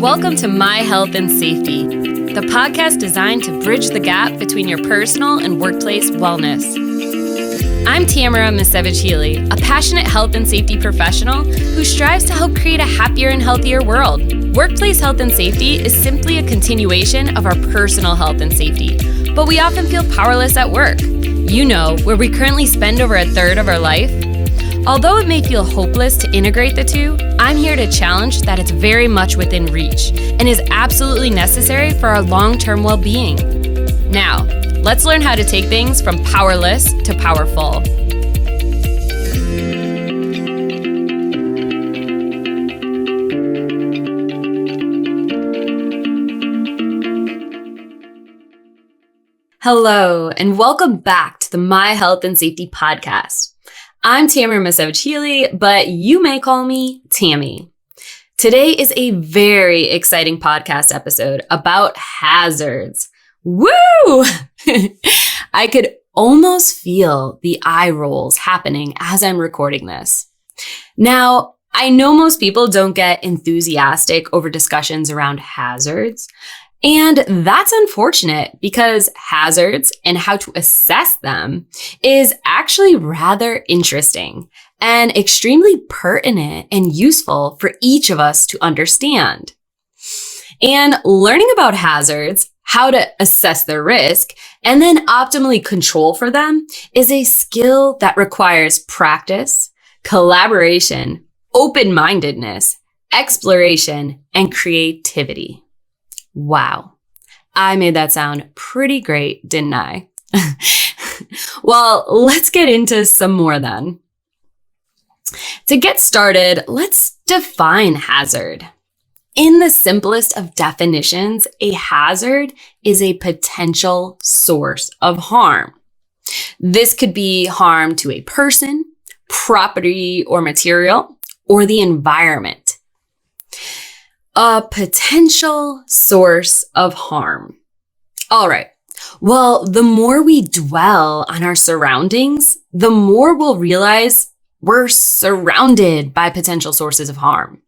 Welcome to My Health and Safety, the podcast designed to bridge the gap between your personal and workplace wellness. I'm Tamara Misewicz-Healey, a passionate health and safety professional who strives to help create a happier and healthier world. Workplace health and safety is simply a continuation of our personal health and safety, but we often feel powerless at work. You know, where we currently spend over a third of our life. Although it may feel hopeless to integrate the two, I'm here to challenge that it's very much within reach and is absolutely necessary for our long-term well-being. Now, let's learn how to take things from powerless to powerful. Hello, and welcome back to the My Health and Safety podcast. I'm Tamara Misewicz-Healey, but you may call me Tammy. Today is a very exciting podcast episode about hazards. Woo! I could almost feel the eye rolls happening as I'm recording this. Now, I know most people don't get enthusiastic over discussions around hazards, and that's unfortunate because hazards and how to assess them is actually rather interesting and extremely pertinent and useful for each of us to understand. And learning about hazards, how to assess their risk, and then optimally control for them is a skill that requires practice, collaboration, open-mindedness, exploration, and creativity. Wow, I made that sound pretty great, didn't I? Well, let's get into some more then. To get started, let's define hazard. In the simplest of definitions, a hazard is a potential source of harm. This could be harm to a person, property or material, or the environment. A potential source of harm. All right. Well, the more we dwell on our surroundings, the more we'll realize we're surrounded by potential sources of harm.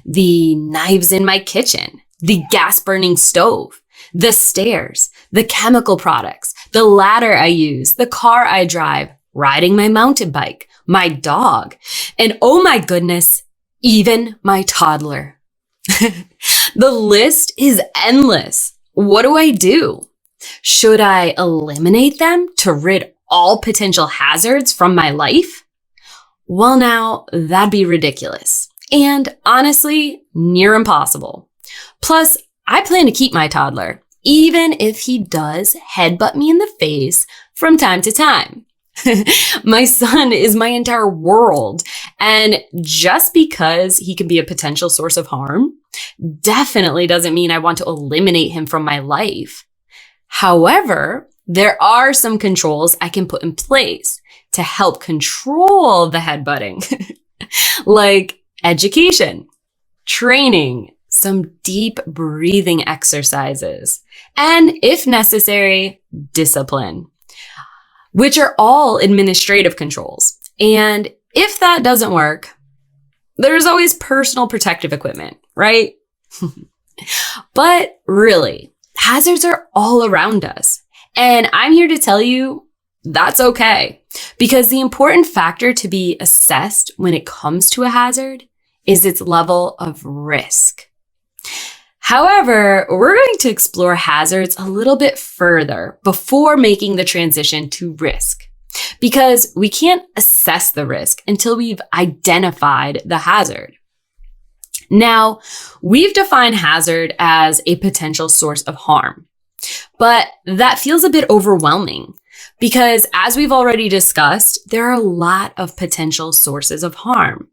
The knives in my kitchen, the gas-burning stove, the stairs, the chemical products, the ladder I use, the car I drive, riding my mountain bike, my dog, and oh my goodness, even my toddler. The list is endless. What do? Should I eliminate them to rid all potential hazards from my life? Well, now, that'd be ridiculous. And honestly, near impossible. Plus, I plan to keep my toddler, even if he does headbutt me in the face from time to time. My son is my entire world, and just because he can be a potential source of harm definitely doesn't mean I want to eliminate him from my life. However, there are some controls I can put in place to help control the headbutting, like education, training, some deep breathing exercises, and if necessary, discipline, which are all administrative controls. And if that doesn't work, there's always personal protective equipment, right? But really, hazards are all around us. And I'm here to tell you that's okay. Because the important factor to be assessed when it comes to a hazard is its level of risk. However, we're going to explore hazards a little bit further before making the transition to risk, because we can't assess the risk until we've identified the hazard. Now, we've defined hazard as a potential source of harm, but that feels a bit overwhelming because, as we've already discussed, there are a lot of potential sources of harm.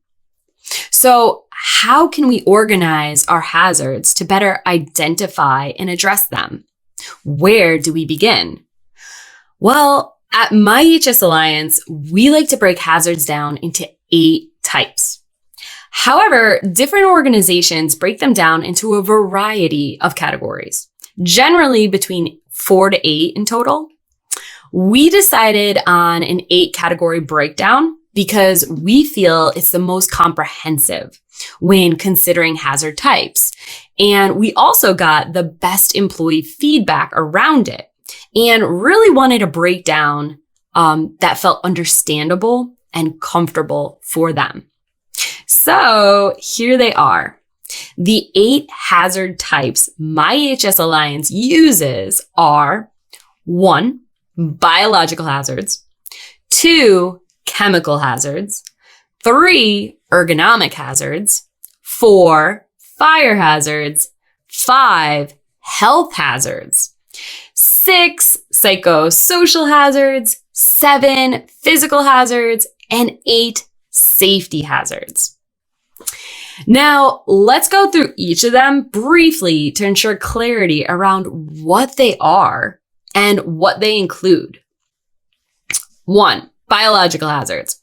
So, how can we organize our hazards to better identify and address them? Where do we begin? Well, at MiEHS Alliance, we like to break hazards down into 8 types. However, different organizations break them down into a variety of categories, generally between 4 to 8 in total. We decided on an 8 category breakdown because we feel it's the most comprehensive when considering hazard types. And we also got the best employee feedback around it and really wanted a breakdown that felt understandable and comfortable for them. So here they are. The 8 hazard types MiEHS Alliance uses are 1, biological hazards, 2, chemical hazards, 3, ergonomic hazards, 4, fire hazards, 5, health hazards, 6, psychosocial hazards, 7, physical hazards, and 8, safety hazards. Now, let's go through each of them briefly to ensure clarity around what they are and what they include. 1, biological hazards.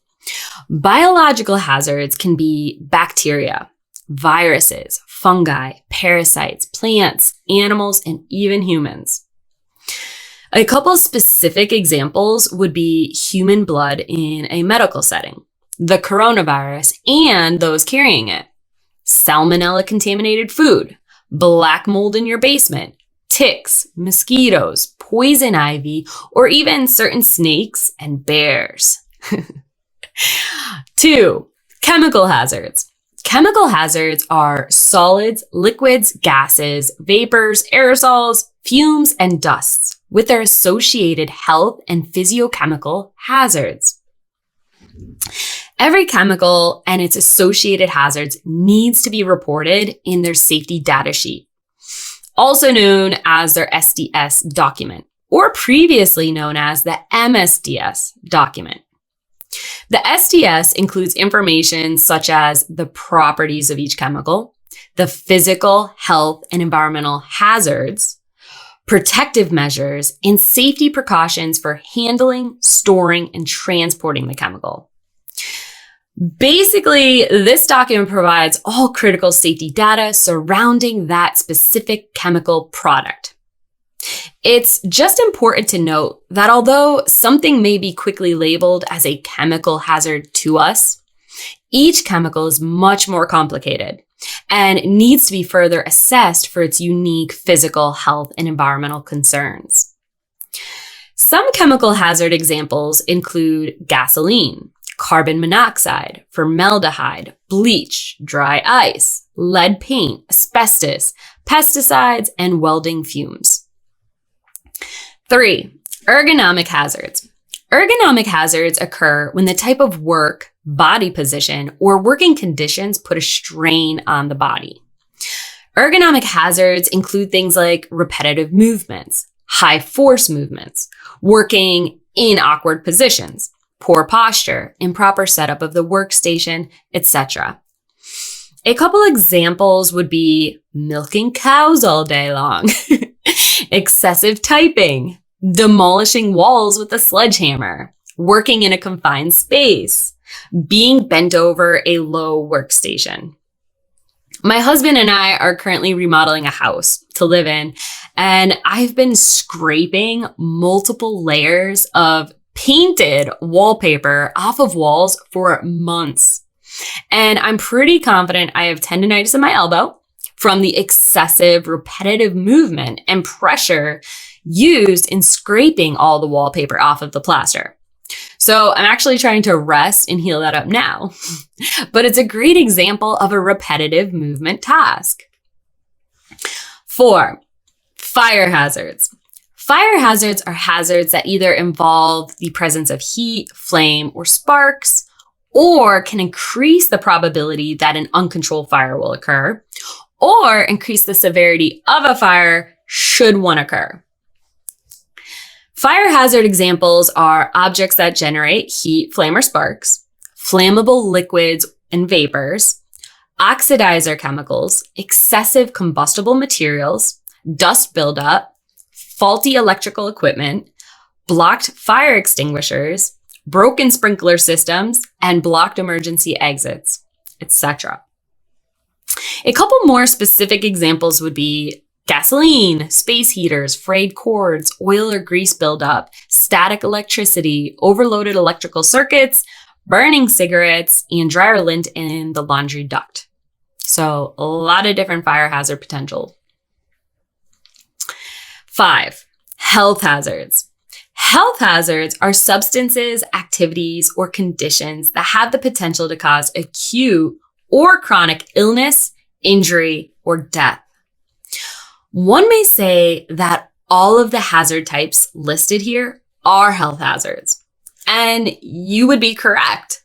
Biological hazards can be bacteria, viruses, fungi, parasites, plants, animals, and even humans. A couple specific examples would be human blood in a medical setting, the coronavirus and those carrying it, salmonella-contaminated food, black mold in your basement, ticks, mosquitoes, poison ivy, or even certain snakes and bears. 2, chemical hazards. Chemical hazards are solids, liquids, gases, vapors, aerosols, fumes, and dusts with their associated health and physiochemical hazards. Every chemical and its associated hazards needs to be reported in their safety data sheet, also known as their SDS document, or previously known as the MSDS document. The SDS includes information such as the properties of each chemical, the physical, health, and environmental hazards, protective measures, and safety precautions for handling, storing, and transporting the chemical. Basically, this document provides all critical safety data surrounding that specific chemical product. It's just important to note that although something may be quickly labeled as a chemical hazard to us, each chemical is much more complicated and needs to be further assessed for its unique physical, health, and environmental concerns. Some chemical hazard examples include gasoline, carbon monoxide, formaldehyde, bleach, dry ice, lead paint, asbestos, pesticides, and welding fumes. 3, ergonomic hazards. Ergonomic hazards occur when the type of work, body position, or working conditions put a strain on the body. Ergonomic hazards include things like repetitive movements, high force movements, working in awkward positions, poor posture, improper setup of the workstation, etc. A couple examples would be milking cows all day long, excessive typing, demolishing walls with a sledgehammer, working in a confined space, being bent over a low workstation. My husband and I are currently remodeling a house to live in, and I've been scraping multiple layers of painted wallpaper off of walls for months. And I'm pretty confident I have tendonitis in my elbow from the excessive repetitive movement and pressure used in scraping all the wallpaper off of the plaster. So I'm actually trying to rest and heal that up now, but it's a great example of a repetitive movement task. 4, fire hazards. Fire hazards are hazards that either involve the presence of heat, flame, or sparks, or can increase the probability that an uncontrolled fire will occur, or increase the severity of a fire should one occur. Fire hazard examples are objects that generate heat, flame, or sparks, flammable liquids and vapors, oxidizer chemicals, excessive combustible materials, dust buildup, faulty electrical equipment, blocked fire extinguishers, broken sprinkler systems, and blocked emergency exits, etc. A couple more specific examples would be gasoline, space heaters, frayed cords, oil or grease buildup, static electricity, overloaded electrical circuits, burning cigarettes, and dryer lint in the laundry duct. So a lot of different fire hazard potential. 5, health hazards. Health hazards are substances, activities, or conditions that have the potential to cause acute or chronic illness, injury, or death. One may say that all of the hazard types listed here are health hazards, and you would be correct.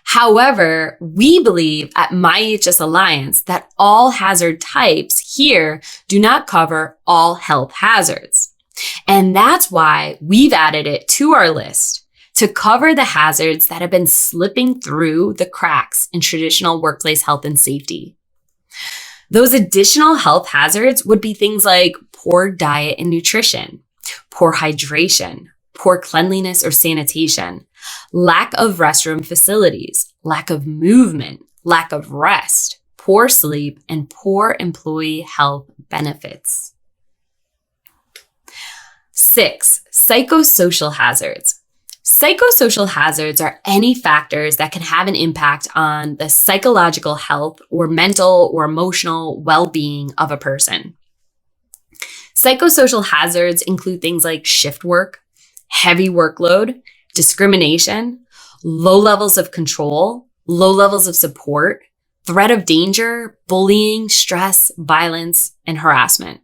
However, we believe at MiEHS Alliance that all hazard types here do not cover all health hazards. And that's why we've added it to our list to cover the hazards that have been slipping through the cracks in traditional workplace health and safety. Those additional health hazards would be things like poor diet and nutrition, poor hydration, poor cleanliness or sanitation, lack of restroom facilities, lack of movement, lack of rest, poor sleep, and poor employee health benefits. 6, psychosocial hazards. Psychosocial hazards are any factors that can have an impact on the psychological health or mental or emotional well-being of a person. Psychosocial hazards include things like shift work, heavy workload, discrimination, low levels of control, low levels of support, threat of danger, bullying, stress, violence, and harassment.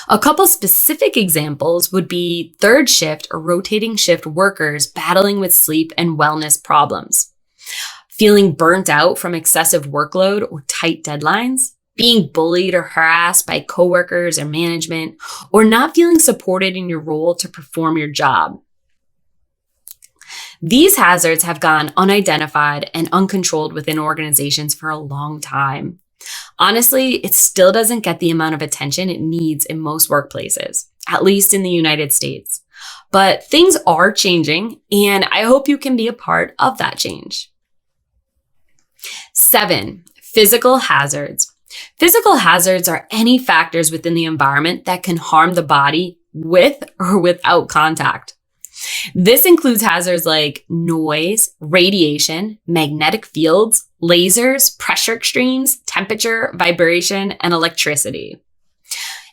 A couple specific examples would be third shift or rotating shift workers battling with sleep and wellness problems, feeling burnt out from excessive workload or tight deadlines, being bullied or harassed by coworkers or management, or not feeling supported in your role to perform your job. These hazards have gone unidentified and uncontrolled within organizations for a long time. Honestly, it still doesn't get the amount of attention it needs in most workplaces, at least in the United States. But things are changing, and I hope you can be a part of that change. 7, physical hazards. Physical hazards are any factors within the environment that can harm the body with or without contact. This includes hazards like noise, radiation, magnetic fields, lasers, pressure extremes, temperature, vibration, and electricity.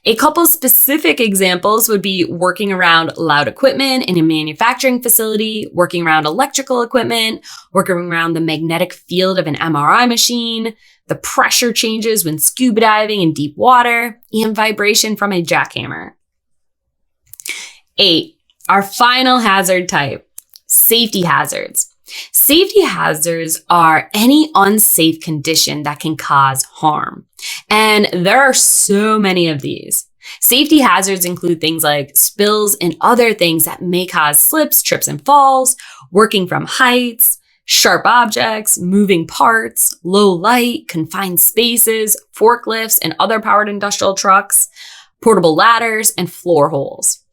A couple specific examples would be working around loud equipment in a manufacturing facility, working around electrical equipment, working around the magnetic field of an MRI machine, the pressure changes when scuba diving in deep water, and vibration from a jackhammer. 8, our final hazard type, safety hazards. Safety hazards are any unsafe condition that can cause harm. And there are so many of these. Safety hazards include things like spills and other things that may cause slips, trips, and falls, working from heights, sharp objects, moving parts, low light, confined spaces, forklifts and other powered industrial trucks, portable ladders, and floor holes.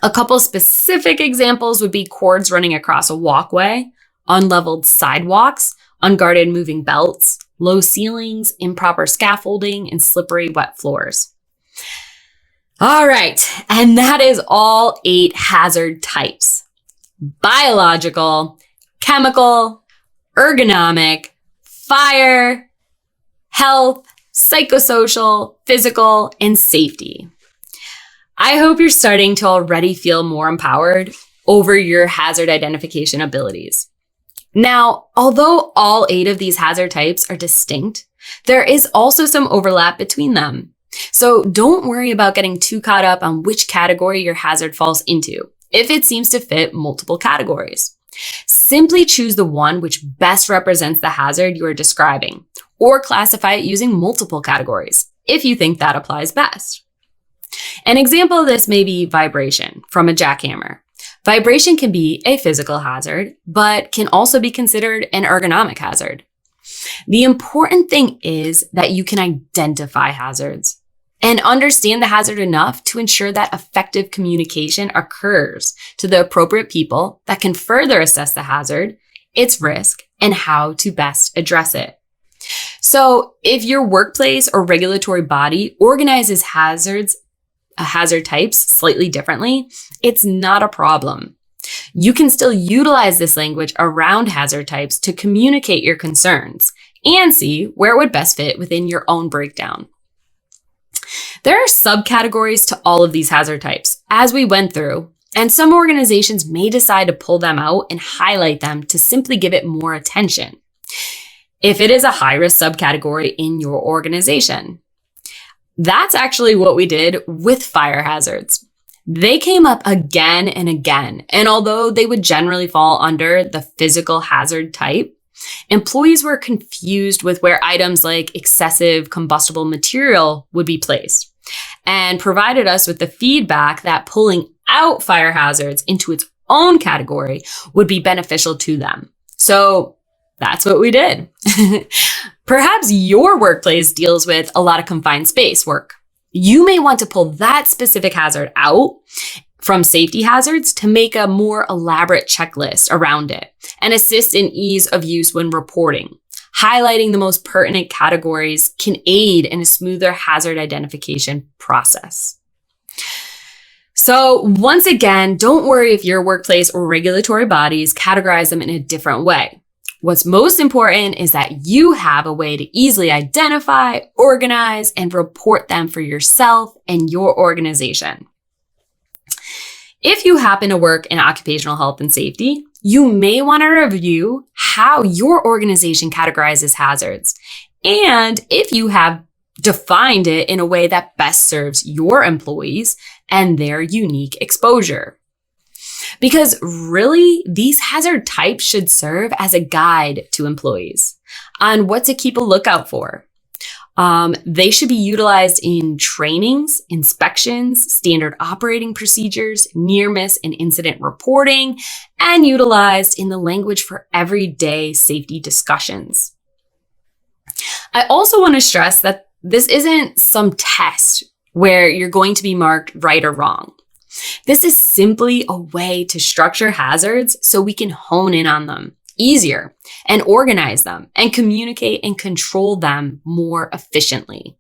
A couple specific examples would be cords running across a walkway, unleveled sidewalks, unguarded moving belts, low ceilings, improper scaffolding, and slippery wet floors. All right, and that is all 8 hazard types: biological, chemical, ergonomic, fire, health, psychosocial, physical, and safety. I hope you're starting to already feel more empowered over your hazard identification abilities. Now, although all 8 of these hazard types are distinct, there is also some overlap between them. So don't worry about getting too caught up on which category your hazard falls into, if it seems to fit multiple categories. Simply choose the one which best represents the hazard you are describing, or classify it using multiple categories, if you think that applies best. An example of this may be vibration from a jackhammer. Vibration can be a physical hazard, but can also be considered an ergonomic hazard. The important thing is that you can identify hazards and understand the hazard enough to ensure that effective communication occurs to the appropriate people that can further assess the hazard, its risk, and how to best address it. So if your workplace or regulatory body organizes hazard types slightly differently, it's not a problem. You can still utilize this language around hazard types to communicate your concerns and see where it would best fit within your own breakdown. There are subcategories to all of these hazard types, as we went through, and some organizations may decide to pull them out and highlight them to simply give it more attention, if it is a high-risk subcategory in your organization. That's actually what we did with fire hazards. They came up again and again, and although they would generally fall under the physical hazard type, employees were confused with where items like excessive combustible material would be placed, and provided us with the feedback that pulling out fire hazards into its own category would be beneficial to them. So that's what we did. Perhaps your workplace deals with a lot of confined space work. You may want to pull that specific hazard out from safety hazards to make a more elaborate checklist around it and assist in ease of use when reporting. Highlighting the most pertinent categories can aid in a smoother hazard identification process. So once again, don't worry if your workplace or regulatory bodies categorize them in a different way. What's most important is that you have a way to easily identify, organize, and report them for yourself and your organization. If you happen to work in occupational health and safety, you may want to review how your organization categorizes hazards, and if you have defined it in a way that best serves your employees and their unique exposure. Because really, these hazard types should serve as a guide to employees on what to keep a lookout for. They should be utilized in trainings, inspections, standard operating procedures, near-miss and incident reporting, and utilized in the language for everyday safety discussions. I also want to stress that this isn't some test where you're going to be marked right or wrong. This is simply a way to structure hazards so we can hone in on them easier and organize them and communicate and control them more efficiently.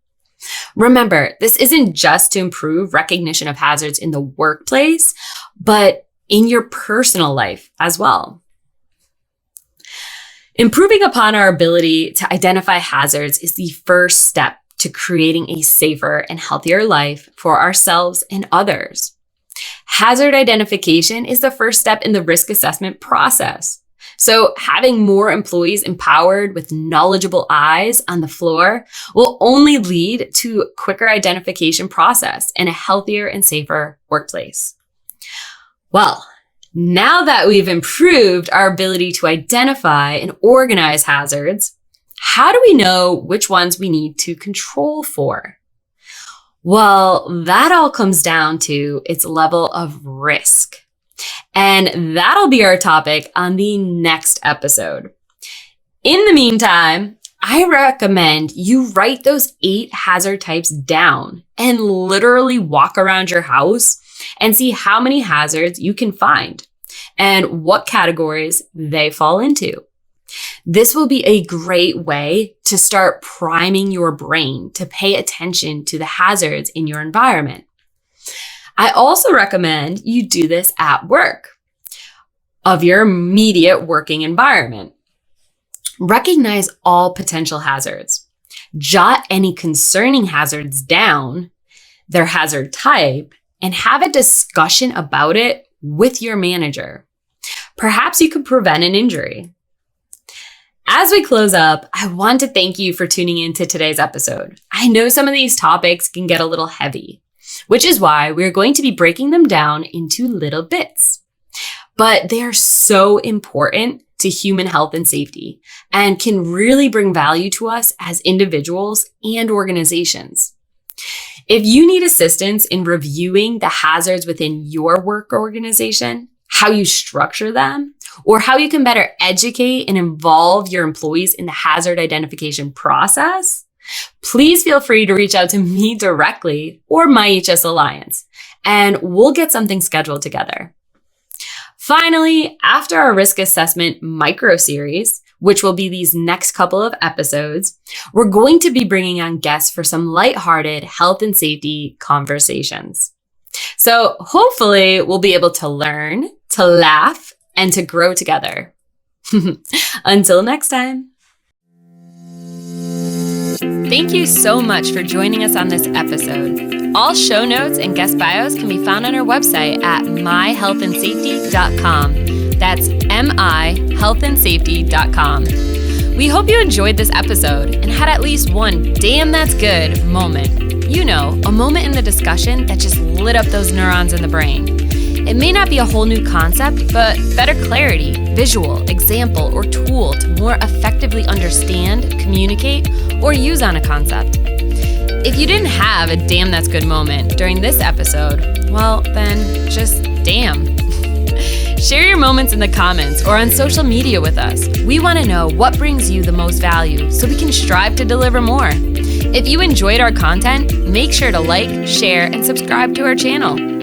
Remember, this isn't just to improve recognition of hazards in the workplace, but in your personal life as well. Improving upon our ability to identify hazards is the first step to creating a safer and healthier life for ourselves and others. Hazard identification is the first step in the risk assessment process. So having more employees empowered with knowledgeable eyes on the floor will only lead to a quicker identification process and a healthier and safer workplace. Well, now that we've improved our ability to identify and organize hazards, how do we know which ones we need to control for? Well, that all comes down to its level of risk. And that'll be our topic on the next episode. In the meantime, I recommend you write those 8 hazard types down and literally walk around your house and see how many hazards you can find and what categories they fall into. This will be a great way to start priming your brain to pay attention to the hazards in your environment. I also recommend you do this at work of your immediate working environment. Recognize all potential hazards. Jot any concerning hazards down, their hazard type, and have a discussion about it with your manager. Perhaps you could prevent an injury. As we close up, I want to thank you for tuning in to today's episode. I know some of these topics can get a little heavy, which is why we're going to be breaking them down into little bits. But they are so important to human health and safety and can really bring value to us as individuals and organizations. If you need assistance in reviewing the hazards within your work organization, how you structure them, or how you can better educate and involve your employees in the hazard identification process, please feel free to reach out to me directly or MiEHS Alliance, and we'll get something scheduled together. Finally, after our risk assessment micro series, which will be these next couple of episodes, we're going to be bringing on guests for some lighthearted health and safety conversations. So hopefully we'll be able to learn, to laugh, and to grow together. Until next time. Thank you so much for joining us on this episode. All show notes and guest bios can be found on our website at MiHealthAndSafety.com. That's MiHealthAndSafety.com. We hope you enjoyed this episode and had at least one damn that's good moment. You know, a moment in the discussion that just lit up those neurons in the brain. It may not be a whole new concept, but better clarity, visual, example, or tool to more effectively understand, communicate, or use on a concept. If you didn't have a damn that's good moment during this episode, well, then just damn. Share your moments in the comments or on social media with us. We want to know what brings you the most value so we can strive to deliver more. If you enjoyed our content, make sure to like, share, and subscribe to our channel.